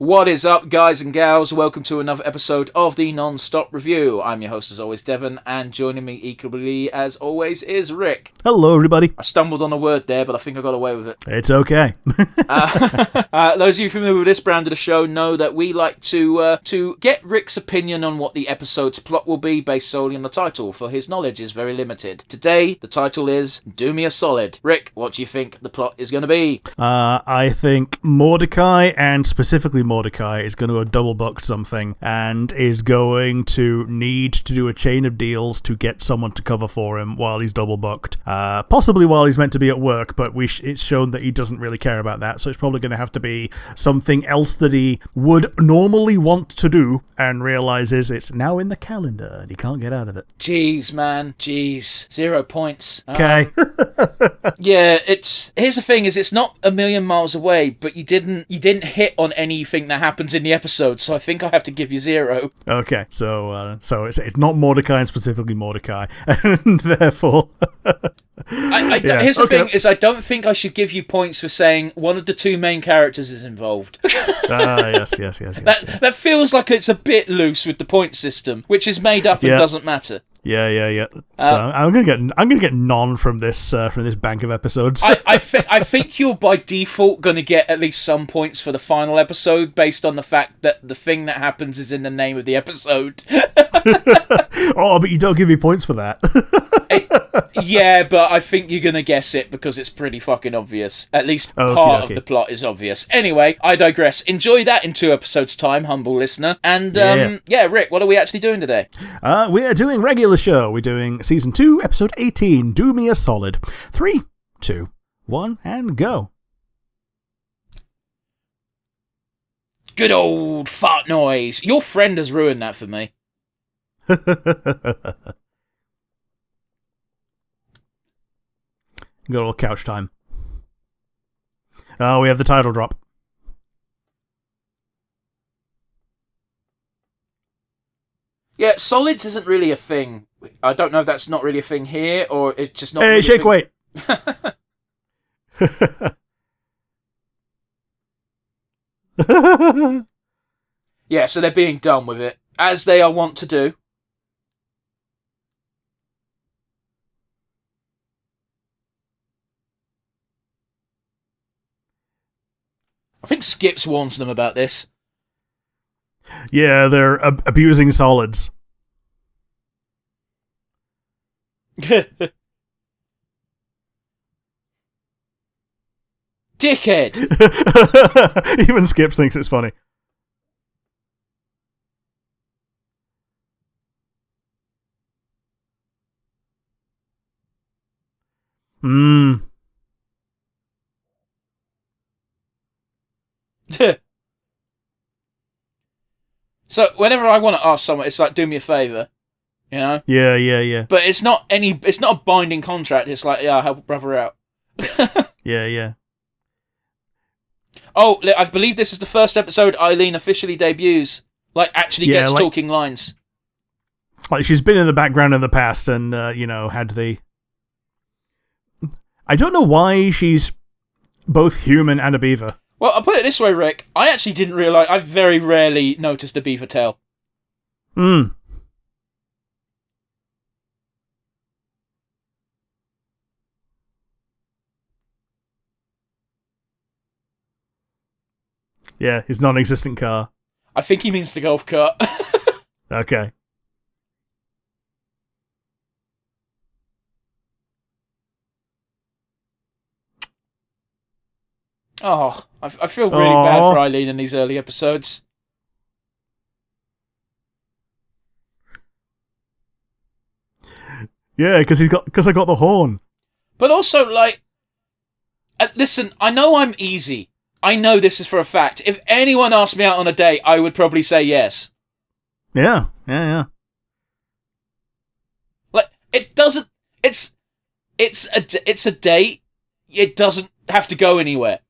What is up, guys and gals? Welcome to another episode of the Nonstop Review. I'm your host, as always, Devon, and joining me equally, as always, is Rick. Hello, everybody. I stumbled on a word there, but I think I got away with it. It's okay. Those of you familiar with this brand of the show know that we like to get Rick's opinion on what the episode's plot will be based solely on the title, for his knowledge is very limited. Today, the title is Do Me a Solid. Rick, what do you think the plot is going to be? I think Mordecai, and specifically Mordecai, is going to have double-booked something and is going to need to do a chain of deals to get someone to cover for him while he's double-booked. Possibly while he's meant to be at work, but it's shown that he doesn't really care about that, so it's probably going to have to be something else that he would normally want to do and realizes it's now in the calendar and he can't get out of it. Jeez, man. Jeez. 0 points. Okay. Yeah, here's the thing, is it's not a million miles away, but you didn't hit on anything that happens in the episode, so I think I have to give you 0. Okay, so it's not Mordecai, and specifically Mordecai, and therefore... Here's the thing, is I don't think I should give you points for saying one of the two main characters is involved. Yes. That feels like it's a bit loose with the point system, which is made up and doesn't matter. Yeah. So I'm gonna get none from this bank of episodes. I think you're by default gonna get at least some points for the final episode based on the fact that the thing that happens is in the name of the episode. Oh, but you don't give me points for that. Yeah, but I think you're gonna guess it because it's pretty fucking obvious. At least part of the plot is obvious. Anyway, I digress. Enjoy that in 2 episodes' time, humble listener. And Rick, what are we actually doing today? We are doing regular show. We're doing season 2, episode 18. Do Me a Solid. 3, 2, 1, and go. Good old fart noise. Your friend has ruined that for me. Good old couch time. Oh, we have the title drop. Yeah, solids isn't really a thing. I don't know if that's not really a thing here, or it's just not. Hey, really shake weight. Yeah, so they're being done with it, as they are wont to do. I think Skips warns them about this. Yeah, they're abusing solids. Dickhead! Even Skips thinks it's funny. So whenever I want to ask someone, it's like, do me a favour, you know? Yeah. But it's not a binding contract. It's like, yeah, I'll help a brother out. Yeah. Oh, I believe this is the first episode Eileen officially debuts. Like, actually gets talking lines. Like, she's been in the background in the past and, had the... I don't know why she's both human and a beaver. Well, I'll put it this way, Rick. I actually didn't realise... I very rarely noticed a beaver tail. Yeah, his non-existent car. I think he means the golf cart. Okay. Oh, I feel really bad for Eileen in these early episodes. Yeah, because I got the horn. But also, like, listen, I know I'm easy. I know this is for a fact. If anyone asked me out on a date, I would probably say yes. Yeah. Like, it doesn't. It's a date. It doesn't have to go anywhere.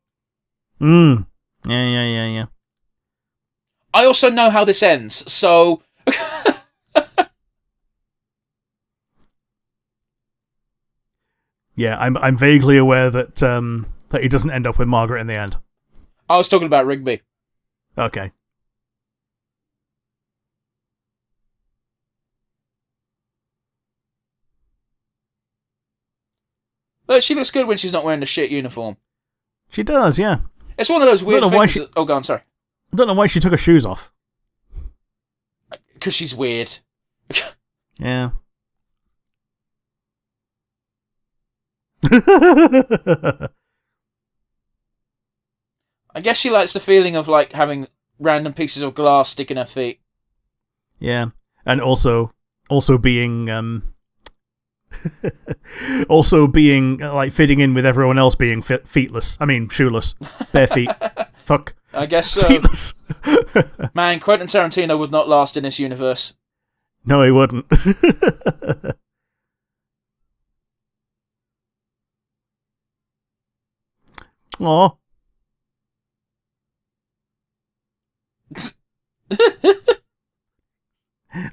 Yeah. I also know how this ends, so... Yeah, I'm vaguely aware that he doesn't end up with Margaret in the end. I was talking about Rigby. Okay. But she looks good when she's not wearing the shit uniform. She does, yeah. It's one of those weird I don't know why things. Oh, go on, sorry. I don't know why she took her shoes off. Because she's weird. Yeah. I guess she likes the feeling of like having random pieces of glass stick in her feet. Yeah, and also being also being like fitting in with everyone else being feetless. I mean, shoeless, bare feet. Fuck. I guess so. Feetless. Man, Quentin Tarantino would not last in this universe. No, he wouldn't. Aw.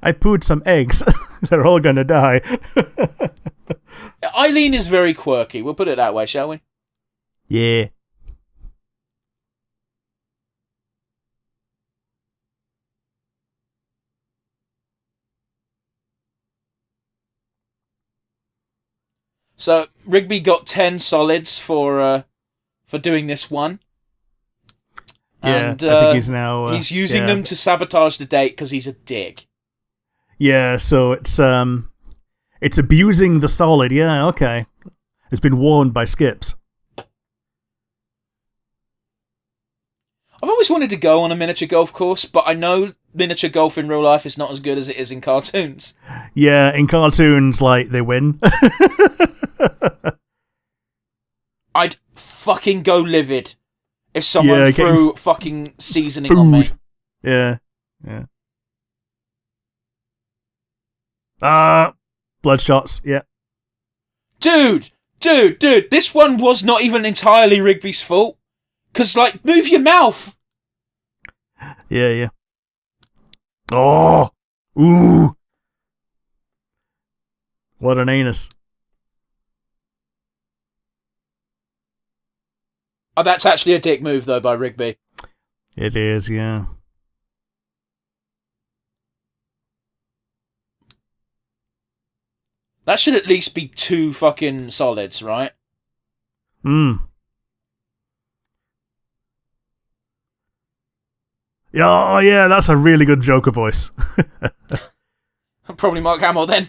I pooed some eggs. They're all gonna die. Eileen is very quirky. We'll put it that way, shall we? Yeah. So Rigby got 10 solids for doing this one. Yeah, And, I think he's now... he's using them to sabotage the date because he's a dick. Yeah, so it's abusing the solid. Yeah, okay. It's been warned by Skips. I've always wanted to go on a miniature golf course, but I know miniature golf in real life is not as good as it is in cartoons. Yeah, in cartoons, like, they win. I'd fucking go livid if someone threw fucking seasoning on me. Yeah. Bloodshots, yeah. Dude, this one was not even entirely Rigby's fault. Because, like, move your mouth! Yeah. Oh! Ooh! What an anus. Oh, that's actually a dick move, though, by Rigby. It is, yeah. That should at least be 2 fucking solids, right? Yeah, oh yeah, that's a really good Joker voice. Probably Mark Hamill then.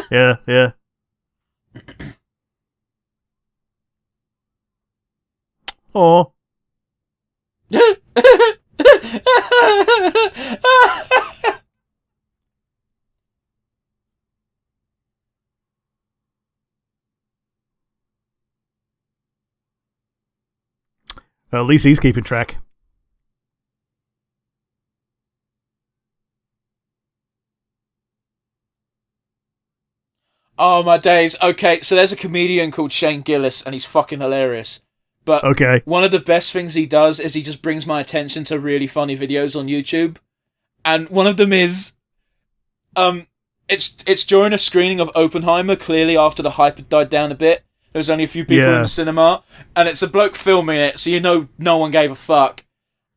Yeah. Oh. At least he's keeping track. Oh, my days. Okay, so there's a comedian called Shane Gillis, and he's fucking hilarious. But one of the best things he does is he just brings my attention to really funny videos on YouTube. And one of them is... It's during a screening of Oppenheimer, clearly after the hype had died down a bit. There was only a few people in the cinema. And it's a bloke filming it, so you know no one gave a fuck.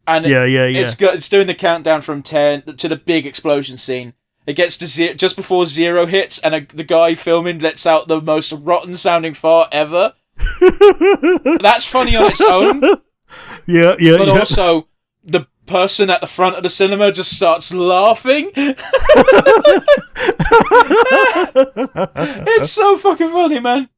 And it's doing the countdown from 10 to the big explosion scene. It gets to just before 0 hits, and the guy filming lets out the most rotten-sounding fart ever. That's funny on its own. Yeah. But also, the person at the front of the cinema just starts laughing. It's so fucking funny, man.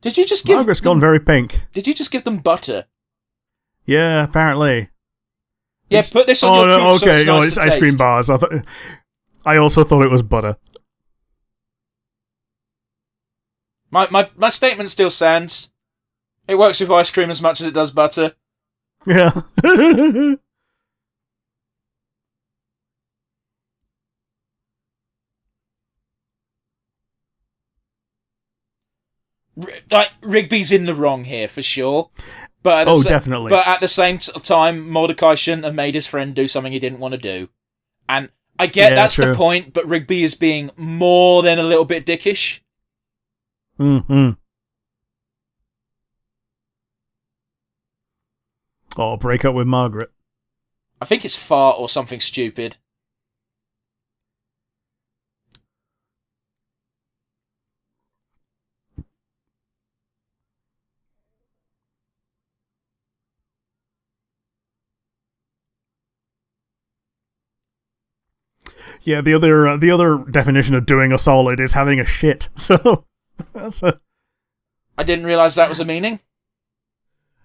Did you just give... Margaret's gone very pink. Did you just give them butter? Yeah, apparently. Yeah, put this on your cube so it's nice it's to ice cream taste. bars. I also thought it was butter. My statement still stands. It works with ice cream as much as it does butter. Yeah. Rigby's in the wrong here for sure. But definitely. But at the same time, Mordecai shouldn't have made his friend do something he didn't want to do. And I get that's true. The point, but Rigby is being more than a little bit dickish. Mm-hmm. Or break up with Margaret. I think it's fart or something stupid. Yeah, the other definition of doing a solid is having a shit. So that's a... I didn't realise that was a meaning.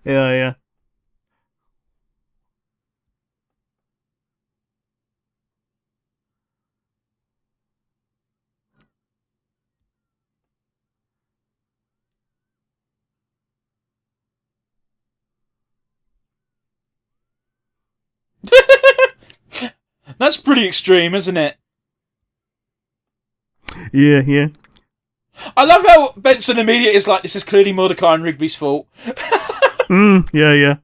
Yeah. That's pretty extreme, isn't it? Yeah. I love how Benson immediately is like, this is clearly Mordecai and Rigby's fault. Yeah.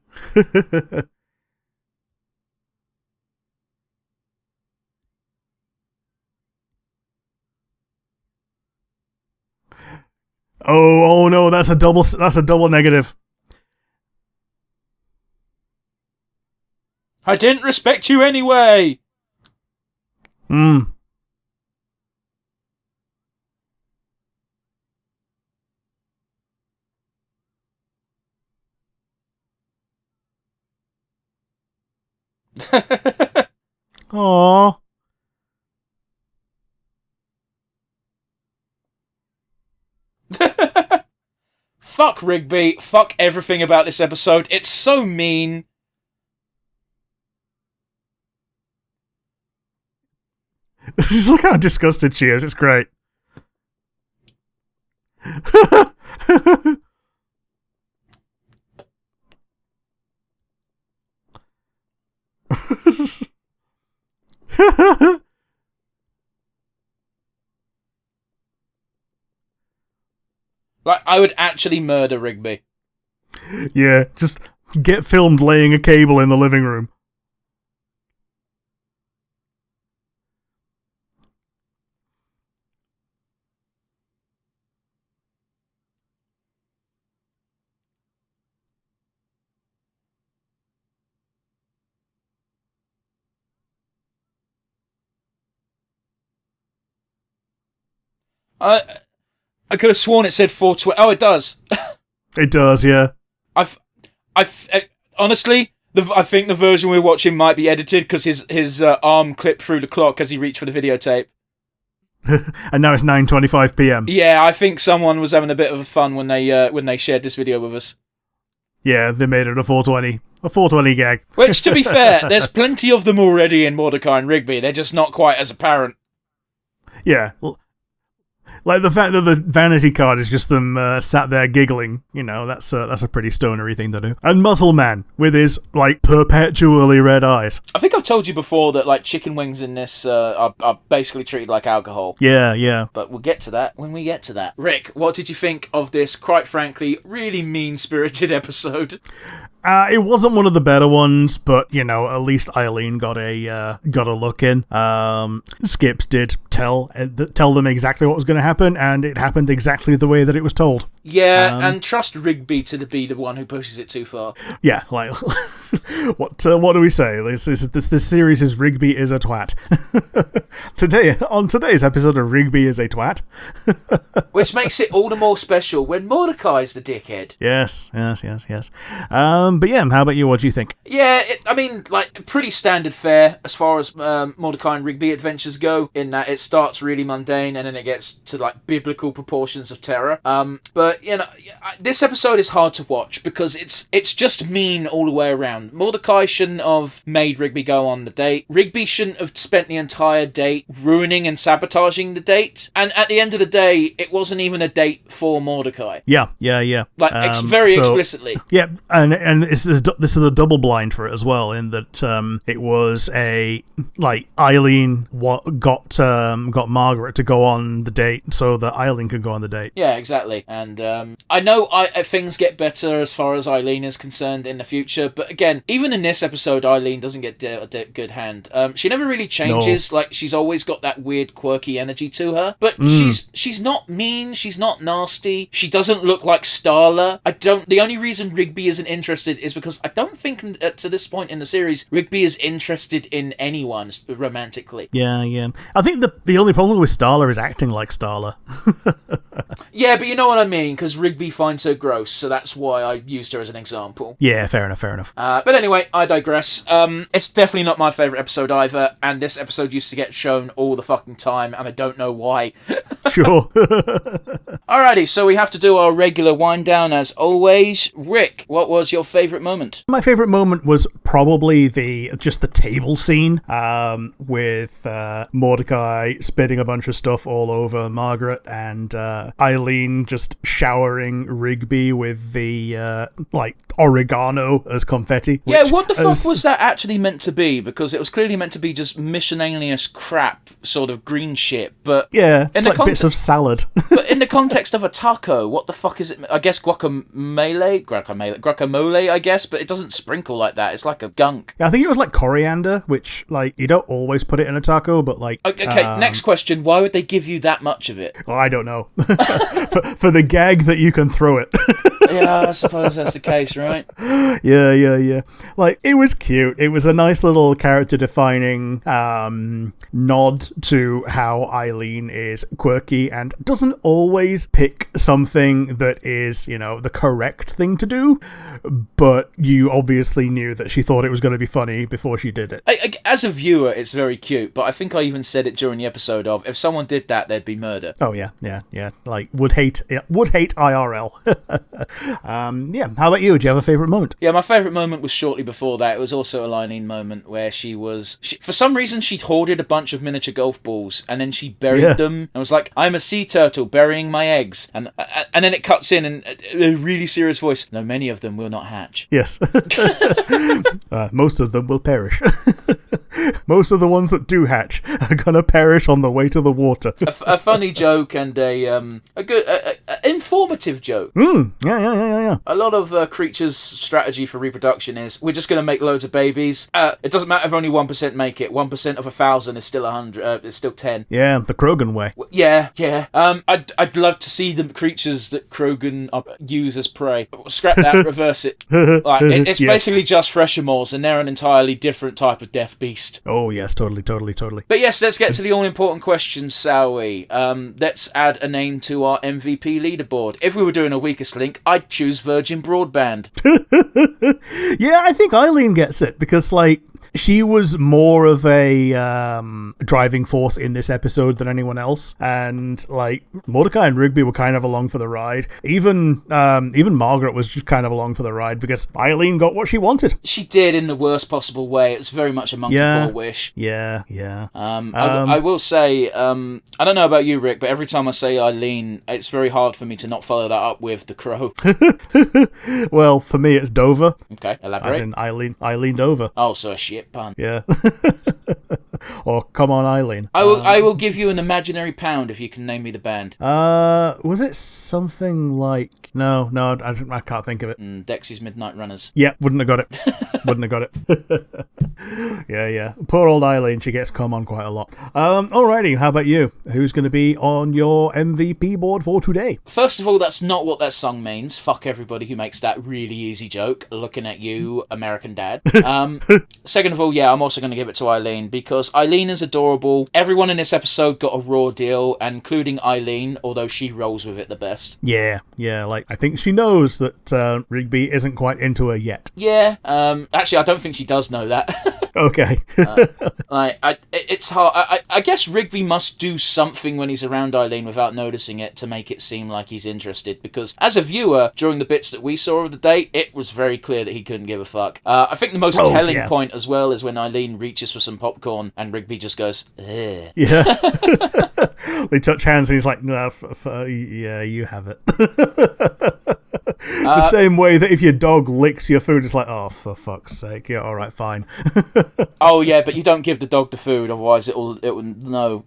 Oh no, that's a double negative. I didn't respect you anyway. Aww. Fuck Rigby. Fuck everything about this episode. It's so mean. Look how disgusted she is. It's great. Like, I would actually murder Rigby. Yeah, just get filmed laying a cable in the living room. I could have sworn it said 420. Oh, it does. It does, yeah. Honestly, I think the version we're watching might be edited because his arm clipped through the clock as he reached for the videotape. And now it's 9:25 p.m. Yeah, I think someone was having a bit of fun when they shared this video with us. Yeah, they made it a 420 gag. Which, to be fair, there's plenty of them already in Mordecai and Rigby. They're just not quite as apparent. Yeah. Like the fact that the vanity card is just them sat there giggling, that's a pretty stonery thing to do. And Muscle Man with his like perpetually red eyes. I think I've told you before that like chicken wings in this are basically treated like alcohol. Yeah. But we'll get to that when we get to that. Rick, what did you think of this, quite frankly, really mean-spirited episode? It wasn't one of the better ones, but at least Eileen got a look in. Skips did tell them exactly what was going to happen, and it happened exactly the way that it was told. Yeah, and trust Rigby to be the one who pushes it too far. Yeah, like what do we say? This series is Rigby is a twat. On today's episode of Rigby is a twat, which makes it all the more special when Mordecai's the dickhead. Yes. But yeah, how about you? What do you think? Yeah, pretty standard fare as far as Mordecai and Rigby adventures go, in that it starts really mundane and then it gets to like biblical proportions of terror. But this episode is hard to watch because it's just mean all the way around. Mordecai shouldn't have made Rigby go on the date. Rigby shouldn't have spent the entire date ruining and sabotaging the date. And at the end of the day, it wasn't even a date for Mordecai. Yeah. Like, very explicitly. Yeah, and this is a double blind for it as well, in that it was Eileen got Margaret to go on the date so that Eileen could go on the date. Yeah, exactly. And I know things get better as far as Eileen is concerned in the future, but again, even in this episode, Eileen doesn't get a good hand. She never really changes. No. Like, she's always got that weird, quirky energy to her, but she's not mean, she's not nasty, she doesn't look like Starla. The only reason Rigby isn't interested is because I don't think to this point in the series, Rigby is interested in anyone romantically. Yeah. I think the only problem with Starla is acting like Starla. Yeah, but you know what I mean, because Rigby finds her gross, so that's why I used her as an example. Yeah, fair enough. But anyway, I digress. It's definitely not my favourite episode either, and this episode used to get shown all the fucking time, and I don't know why. Sure. Alrighty, so we have to do our regular wind down as always. Rick, what was your favourite moment? My favourite moment was probably just the table scene with Mordecai spitting a bunch of stuff all over Margaret and Eileen just showering Rigby with the oregano as confetti. Yeah, what the fuck was that actually meant to be? Because it was clearly meant to be just miscellaneous crap, sort of green shit, but... Yeah, it's like bits of salad. But in the context of a taco, what the fuck is it? I guess guacamole, I guess, but it doesn't sprinkle like that. It's like a gunk. Yeah, I think it was like coriander, which, like, you don't always put it in a taco, but like... Okay, next question. Why would they give you that much of it? Oh, I don't know. for the gag that you can throw it. Yeah, I suppose that's the case, right? Yeah. Like, it was cute. It was a nice little character-defining nod to how Eileen is quirky and doesn't always pick something that is, the correct thing to do, but you obviously knew that she thought it was going to be funny before she did it. As a viewer, it's very cute, but I think I even said it during the episode of, if someone did that, there'd be murder. Oh, yeah. Like, would hate IRL. Yeah, how about you? Do you have a favourite moment? Yeah, my favourite moment was shortly before that. It was also a Eileen moment where for some reason, she'd hoarded a bunch of miniature golf balls and then she buried them and was like, I'm a sea turtle burying my eggs. And then it cuts in and a really serious voice, no, many of them will not hatch. Yes. Most of them will perish. Most of the ones that do hatch are going to perish on the way to the water. A funny joke and a good, informative joke. Yeah. A lot of creatures' strategy for reproduction is, we're just going to make loads of babies. It doesn't matter if only 1% make it. 1% of 1,000 is still 100. Is still 10. Yeah, the Krogan way. Yeah. I'd love to see the creatures that Krogan use as prey. Scrap that, reverse it. It's basically just Freshimals, and they're an entirely different type of death beast. Oh, yes, totally. But yes, let's get to the all-important questions, shall we? Let's add a name to our MVP leaderboard. If we were doing a weakest link, I'd choose Virgin Broadband. Yeah, I think Eileen gets it, because, like, she was more of a driving force in this episode than anyone else, and like Mordecai and Rigby were kind of along for the ride. Even Margaret was just kind of along for the ride because Eileen got what she wanted. She did, in the worst possible way. It's very much a monkey paw wish. Yeah. I will say, I don't know about you, Rick, but every time I say Eileen, it's very hard for me to not follow that up with The Crow. Well, for me, it's Dover. Okay, elaborate. As in Eileen Dover. Oh, so a shit pun. Yeah. Or come on, Eileen. I will give you an imaginary pound if you can name me the band. Was it something like... No, I can't think of it. Dexy's Midnight Runners. Yeah, wouldn't have got it. Yeah. Poor old Eileen, she gets come on quite a lot. Alrighty, how about you? Who's going to be on your MVP board for today? First of all, that's not what that song means. Fuck everybody who makes that really easy joke. Looking at you, American Dad. Second of all, yeah, I'm also going to give it to Eileen because Eileen is adorable. Everyone in this episode got a raw deal, including Eileen, although she rolls with it the best. Yeah, like, I think she knows that Rigby isn't quite into her yet. Yeah, actually, I don't think she does know that. Okay. It's hard. I guess Rigby must do something when he's around Eileen without noticing it to make it seem like he's interested, because as a viewer, during the bits that we saw of the date, it was very clear that he couldn't give a fuck. I think the most telling point as well is when Eileen reaches for some popcorn and Rigby just goes, ugh. Yeah. They touch hands and he's like, no, yeah, you have it. The same way that if your dog licks your food, it's like, oh, for fuck's sake. Yeah, all right, fine. Oh, yeah, but you don't give the dog the food, otherwise it will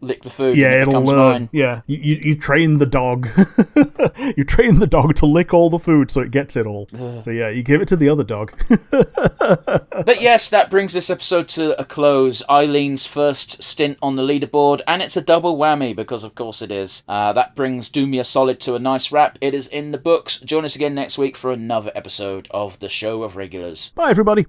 lick the food. Yeah, and it'll learn. Mine. Yeah, you train the dog. You train the dog to lick all the food so it gets it all. So yeah, you give it to the other dog. But yes, that brings this episode to a close. Eileen's first stint on the leaderboard, and it's a double whammy, because of course it is. That brings Do Me a Solid to a nice wrap. It is in the books. Join us again next week for another episode of the Show of Regulars. Bye, everybody.